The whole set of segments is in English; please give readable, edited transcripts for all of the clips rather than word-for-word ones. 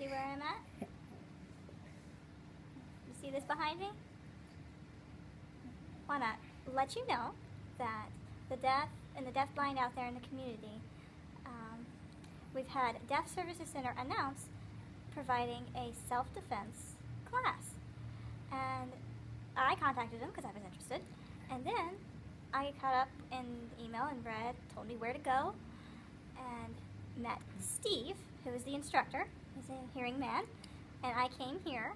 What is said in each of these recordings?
See where I'm at? You see this behind me? Want to let you know that the deaf and the deafblind out there in the community, we've had Deaf Services Center announce providing a self-defense class. And I contacted them because I was interested. And then I caught up in the email and Brad told me where to go and met Steve, who is the instructor. He's a hearing man. And I came here.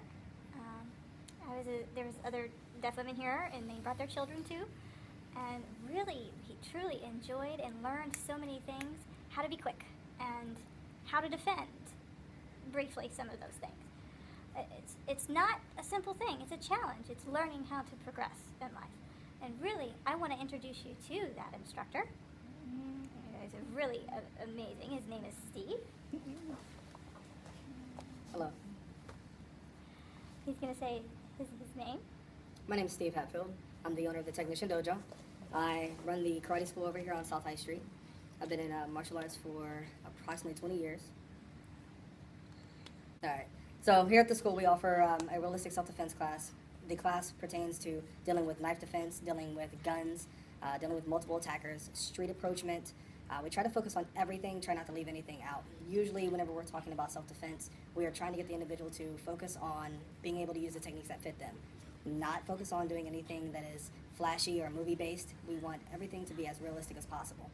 There was other deaf women here, and they brought their children too. And really, he truly enjoyed and learned so many things, how to be quick and how to defend, briefly, some of those things. It's not a simple thing. It's a challenge. It's learning how to progress in life. And really, I want to introduce you to that instructor. He's really amazing. His name is Steve. Hello. He's going to say his name. My name is Steve Hatfield. I'm the owner of the Technician Dojo. I run the karate school over here on South High Street. I've been in martial arts for approximately 20 years. All right. So here at the school, we offer a realistic self-defense class. The class pertains to dealing with knife defense, dealing with guns, dealing with multiple attackers, street approachment. We try to focus on everything, try not to leave anything out. Usually whenever we're talking about self-defense, we are trying to get the individual to focus on being able to use the techniques that fit them. Not focus on doing anything that is flashy or movie-based. We want everything to be as realistic as possible.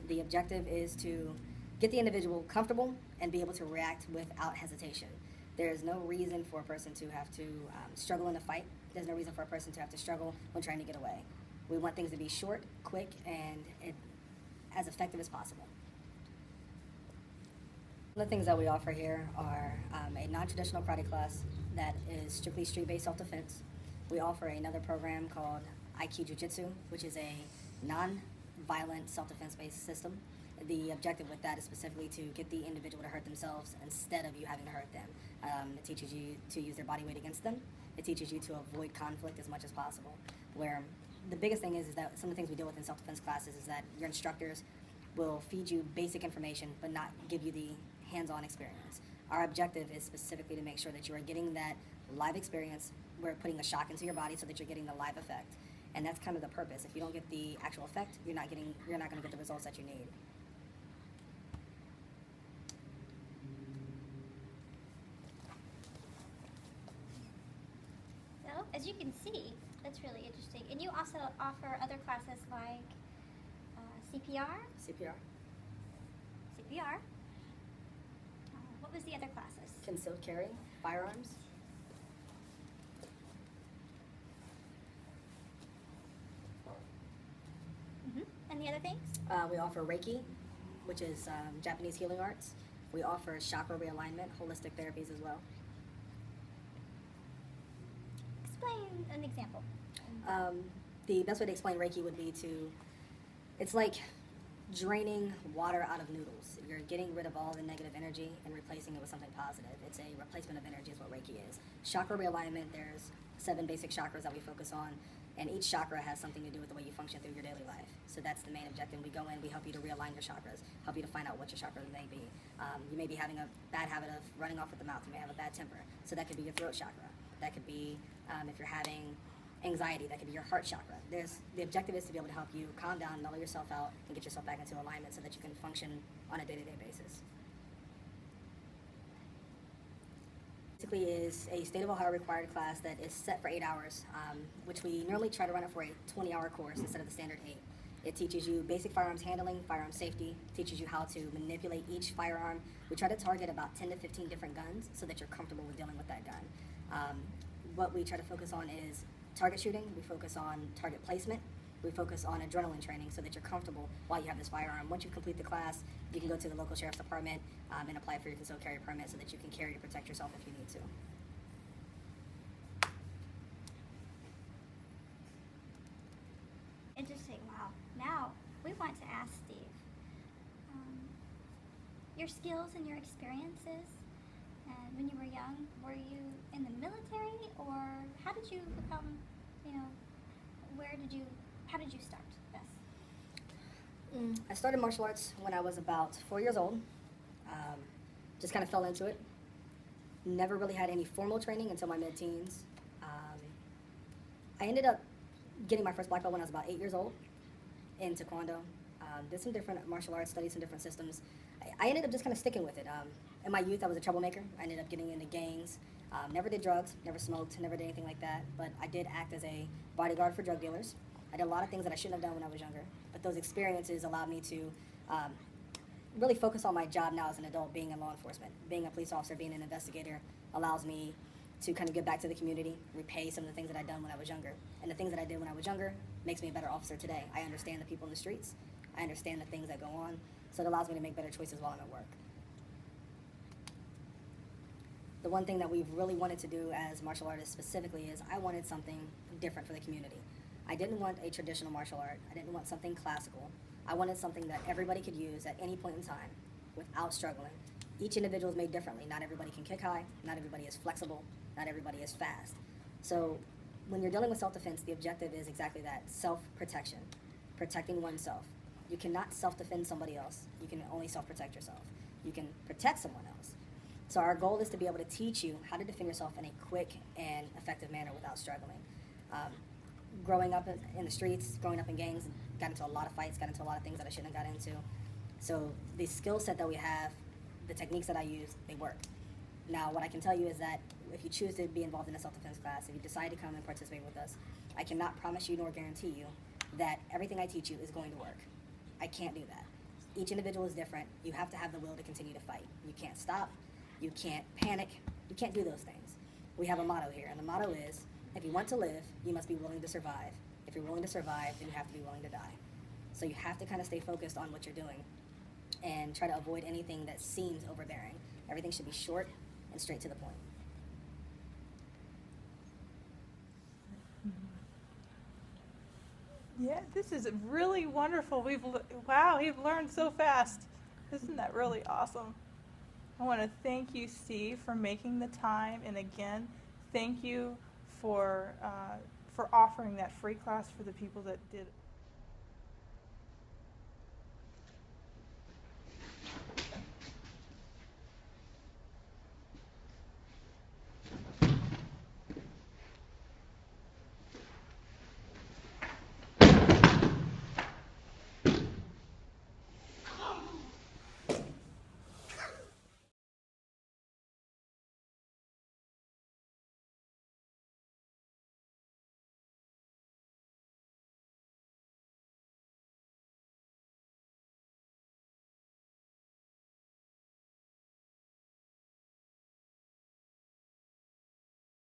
The objective is to get the individual comfortable and be able to react without hesitation. There is no reason for a person to have to struggle in a fight. There's no reason for a person to have to struggle when trying to get away. We want things to be short, quick, and as effective as possible. The things that we offer here are a non-traditional karate class that is strictly street-based self-defense. We offer another program called IQ Jiu-Jitsu, which is a non-violent self-defense-based system. The objective with that is specifically to get the individual to hurt themselves instead of you having to hurt them. It teaches you to use their body weight against them. It teaches you to avoid conflict as much as possible. Where the biggest thing is that some of the things we deal with in self-defense classes is that your instructors will feed you basic information but not give you the hands-on experience. Our objective is specifically to make sure that you are getting that live experience. We're putting a shock into your body so that you're getting the live effect. And that's kind of the purpose. If you don't get the actual effect, you're not going to get the results that you need. So, as you can see, that's really interesting. And you also offer other classes like CPR? CPR. CPR. What was the other classes? Concealed carry, firearms. And the other things? We offer Reiki, which is Japanese healing arts. We offer chakra realignment, holistic therapies as well. Explain an example. The best way to explain Reiki would be it's like draining water out of noodles. You're getting rid of all the negative energy and replacing it with something positive. It's a replacement of energy is what Reiki is. Chakra realignment, there's 7 basic chakras that we focus on, and each chakra has something to do with the way you function through your daily life. So that's the main objective. We go in, we help you to realign your chakras, help you to find out what your chakras may be. You may be having a bad habit of running off with the mouth. You may have a bad temper. So that could be your throat chakra. That could be if you're having anxiety, that could be your heart chakra. The objective is to be able to help you calm down, mellow yourself out, and get yourself back into alignment so that you can function on a day-to-day basis. Basically is a state of Ohio required class that is set for 8 hours, which we normally try to run it for a 20-hour course instead of the standard 8. It teaches you basic firearms handling, firearm safety, teaches you how to manipulate each firearm. We try to target about 10 to 15 different guns so that you're comfortable with dealing with that gun. What we try to focus on is target shooting, we focus on target placement, we focus on adrenaline training so that you're comfortable while you have this firearm. Once you complete the class, you can go to the local sheriff's department and apply for your concealed carry permit so that you can carry to protect yourself if you need to. Interesting. Wow. Now, we want to ask Steve, your skills and your experiences, and when you were young, were you in the military, or how did you become, how did you start this? I started martial arts when I was about 4 years old. Just kind of fell into it. Never really had any formal training until my mid-teens. I ended up getting my first black belt when I was about 8 years old in Taekwondo. Did some different martial arts, studied some different systems. I ended up just kind of sticking with it. In my youth, I was a troublemaker. I ended up getting into gangs. Never did drugs, never smoked, never did anything like that. But I did act as a bodyguard for drug dealers. I did a lot of things that I shouldn't have done when I was younger. But those experiences allowed me to really focus on my job now as an adult, being in law enforcement. Being a police officer, being an investigator allows me to kind of give back to the community, repay some of the things that I'd done when I was younger. And the things that I did when I was younger makes me a better officer today. I understand the people in the streets. I understand the things that go on. So it allows me to make better choices while I'm at work. The one thing that we've really wanted to do as martial artists specifically is I wanted something different for the community. I didn't want a traditional martial art. I didn't want something classical. I wanted something that everybody could use at any point in time without struggling. Each individual is made differently. Not everybody can kick high. Not everybody is flexible. Not everybody is fast. So when you're dealing with self-defense, the objective is exactly that, self-protection, protecting oneself. You cannot self-defend somebody else. You can only self-protect yourself. You can protect someone else. So our goal is to be able to teach you how to defend yourself in a quick and effective manner without struggling. Growing up in the streets, growing up in gangs, got into a lot of fights, got into a lot of things that I shouldn't have got into. So the skill set that we have, the techniques that I use, they work. Now, what I can tell you is that if you choose to be involved in a self-defense class, if you decide to come and participate with us, I cannot promise you nor guarantee you that everything I teach you is going to work. I can't do that. Each individual is different. You have to have the will to continue to fight. You can't stop. You can't panic. You can't do those things. We have a motto here, and the motto is, if you want to live, you must be willing to survive. If you're willing to survive, then you have to be willing to die. So you have to kind of stay focused on what you're doing and try to avoid anything that seems overbearing. Everything should be short and straight to the point. Yeah, this is really wonderful. Wow, we've learned so fast. Isn't that really awesome? I want to thank you, Steve, for making the time, and again, thank you for offering that free class for the people that did